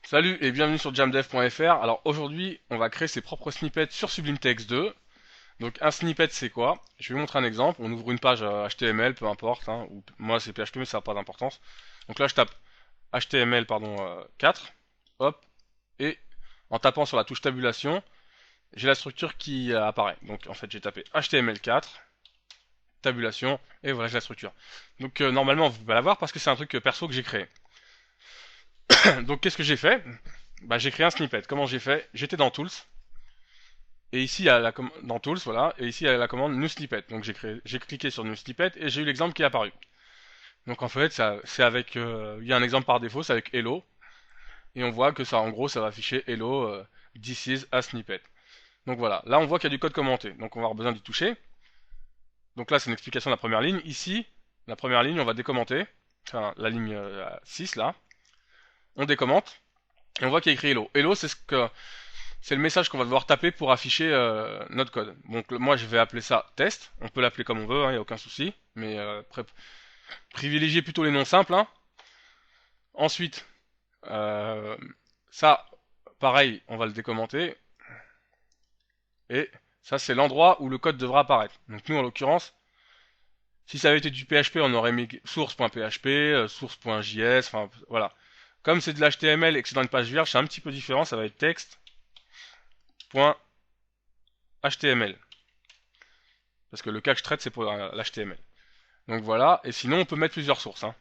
Salut et bienvenue sur jamdev.fr. Alors aujourd'hui, on va créer ses propres snippets sur Sublime Text 2. Donc un snippet c'est quoi? Je vais vous montrer un exemple. On ouvre une page HTML, peu importe, hein, ou moi c'est PHP mais ça n'a pas d'importance. Donc là je tape HTML 4. Hop, et en tapant sur la touche tabulation, j'ai la structure qui apparaît. Donc en fait j'ai tapé HTML4, tabulation, et voilà j'ai la structure. Donc normalement vous pouvez la voir parce que c'est un truc perso que j'ai créé. Donc qu'est-ce que j'ai fait? Bah j'ai créé un snippet. Comment j'ai fait? J'étais dans Tools. Et ici, il y a dans Tools, voilà, et ici, il y a la commande New Snippet. Donc j'ai cliqué sur New Snippet et j'ai eu l'exemple qui est apparu. Donc en fait, c'est avec, il y a un exemple par défaut, c'est avec Hello, et on voit que ça, en gros, ça va afficher Hello, this is a snippet. Donc voilà, là on voit qu'il y a du code commenté, donc on va avoir besoin d'y toucher. Donc là, c'est une explication de la première ligne. Ici, la première ligne, on va décommenter, enfin la ligne 6 là, on décommente, et on voit qu'il y a écrit Hello. Hello, c'est le message qu'on va devoir taper pour afficher notre code. Donc moi je vais appeler ça test. On peut l'appeler comme on veut, il n'y a aucun souci. Mais privilégiez plutôt les noms simples. Hein. Ensuite, euh, ça, pareil, on va le décommenter. Et ça c'est l'endroit où le code devra apparaître. Donc nous en l'occurrence, si ça avait été du PHP, on aurait mis source.php, source.js, enfin voilà. Comme c'est de l'HTML et que c'est dans une page vierge, c'est un petit peu différent, ça va être text.html. Parce que le cas que je traite, c'est pour l'HTML. Donc voilà, et sinon on peut mettre plusieurs sources. Hein.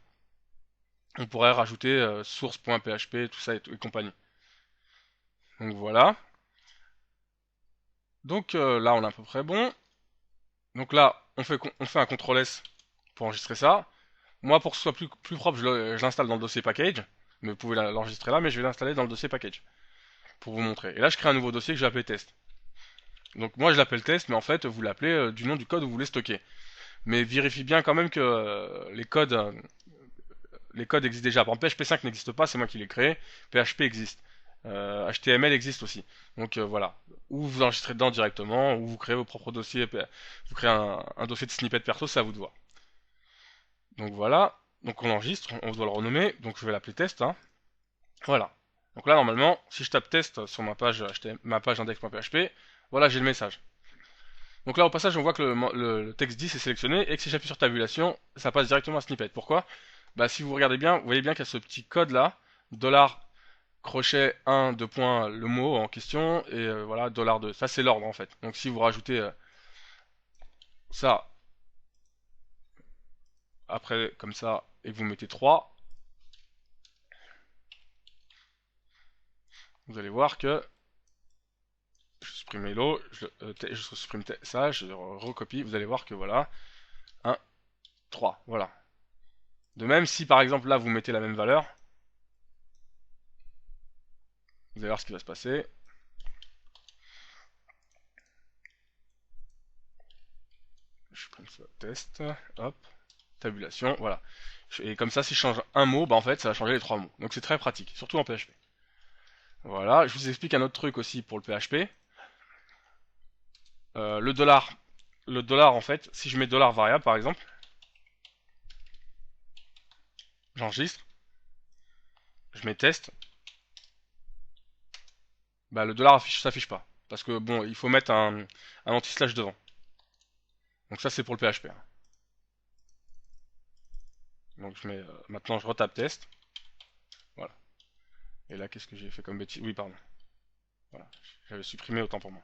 On pourrait rajouter source.php, tout ça et compagnie. Donc voilà. Donc là on est à peu près bon. Donc là on fait un CTRL S pour enregistrer ça. Moi pour que ce soit plus propre, je l'installe dans le dossier package. Mais vous pouvez l'enregistrer là, mais je vais l'installer dans le dossier package. Pour vous montrer. Et là je crée un nouveau dossier que je vais appeler test. Donc moi je l'appelle test, mais en fait vous l'appelez du nom du code où vous voulez stocker. Mais vérifie bien quand même que les codes existent déjà. Par exemple, PHP5 n'existe pas, c'est moi qui l'ai créé. PHP existe. HTML existe aussi. Donc voilà. Ou vous enregistrez dedans directement, ou vous créez vos propres dossiers. Vous créez un dossier de snippet perso, c'est à vous de voir. Donc voilà. Donc on enregistre, on doit le renommer. Donc je vais l'appeler test. Hein. Voilà. Donc là, normalement, si je tape test sur ma page index.php, voilà, j'ai le message. Donc là, au passage, on voit que le texte 10 est sélectionné et que si j'appuie sur tabulation, ça passe directement à snippet. Pourquoi? Bah, si vous regardez bien, vous voyez bien qu'il y a ce petit code là, dollar crochet 1, 2 points, le mot en question, et voilà, dollar 2. Ça, c'est l'ordre en fait. Donc si vous rajoutez ça après, comme ça, et que vous mettez 3, vous allez voir que je supprime hello, je supprime ça, je recopie, vous allez voir que voilà, 1, 3, voilà. De même, si par exemple là vous mettez la même valeur, vous allez voir ce qui va se passer. Je prends ça, test, hop, tabulation, voilà. Et comme ça, si je change un mot, bah en fait, ça va changer les trois mots. Donc c'est très pratique, surtout en PHP. Voilà, je vous explique un autre truc aussi pour le PHP. Le dollar en fait, si je mets dollar variable par exemple, j'enregistre, je mets test, bah le dollar s'affiche pas. Parce que bon, il faut mettre un anti-slash devant. Donc ça c'est pour le PHP. Hein. Donc maintenant je retape test. Voilà. Et là qu'est-ce que j'ai fait comme bêtise? Oui pardon. Voilà. J'avais supprimé autant pour moi.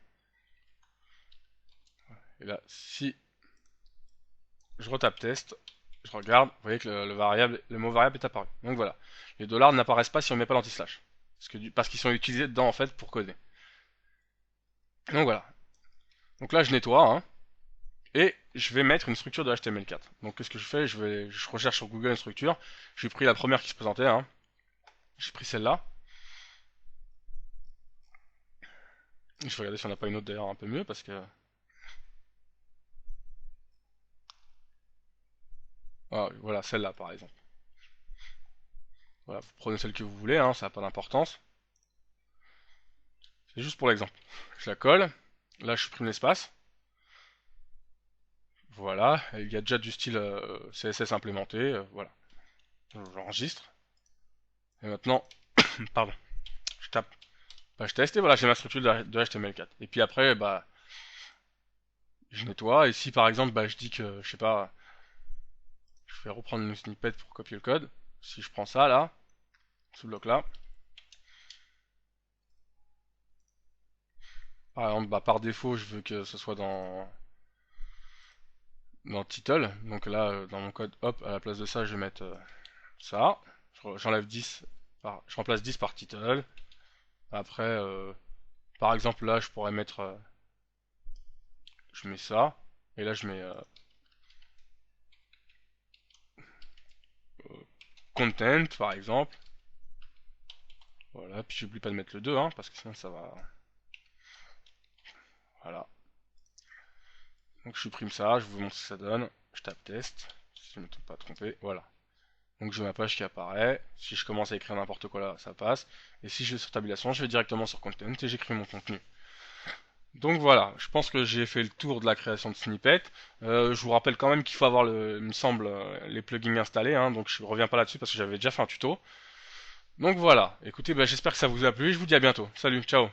Et là, si je retape test, je regarde, vous voyez que le mot variable est apparu. Donc voilà. Les dollars n'apparaissent pas si on ne met pas l'anti-slash. Parce qu'ils sont utilisés dedans en fait pour coder. Donc voilà. Donc là je nettoie, hein, et je vais mettre une structure de HTML4. Donc qu'est-ce que je fais? Je recherche sur Google une structure. J'ai pris la première qui se présentait, hein. J'ai pris celle-là. Je vais regarder si on n'a pas une autre d'ailleurs un peu mieux parce que. Ah, voilà, celle-là par exemple. Voilà, vous prenez celle que vous voulez, hein, ça n'a pas d'importance. C'est juste pour l'exemple. Je la colle. Là, je supprime l'espace. Voilà, il y a déjà du style CSS implémenté. Voilà. J'enregistre. Et maintenant, pardon. tape page test et voilà, j'ai ma structure de HTML4. Et puis après, bah, je nettoie. Et si par exemple, bah, je dis que, je sais pas, je vais reprendre une snippet pour copier le code. Si je prends ça là, ce bloc là, par exemple, bah, par défaut, je veux que ce soit dans title. Donc là, dans mon code, hop, à la place de ça, je vais mettre ça. J'enlève 10, je remplace 10 par title. Après, par exemple, là, je pourrais mettre, je mets ça. Et là, je mets content, par exemple. Voilà, puis j'oublie pas de mettre le 2, hein, parce que sinon ça va... Voilà. Donc je supprime ça, je vous montre ce que ça donne. Je tape test, si je ne me trompe pas trompé, voilà. Donc j'ai ma page qui apparaît. Si je commence à écrire n'importe quoi là, ça passe. Et si je vais sur tabulation, je vais directement sur content et j'écris mon contenu. Donc voilà, je pense que j'ai fait le tour de la création de snippets. Je vous rappelle quand même qu'il faut avoir, il me semble, les plugins installés, hein, donc je reviens pas là-dessus parce que j'avais déjà fait un tuto. Donc voilà, écoutez, bah, j'espère que ça vous a plu et je vous dis à bientôt. Salut, ciao.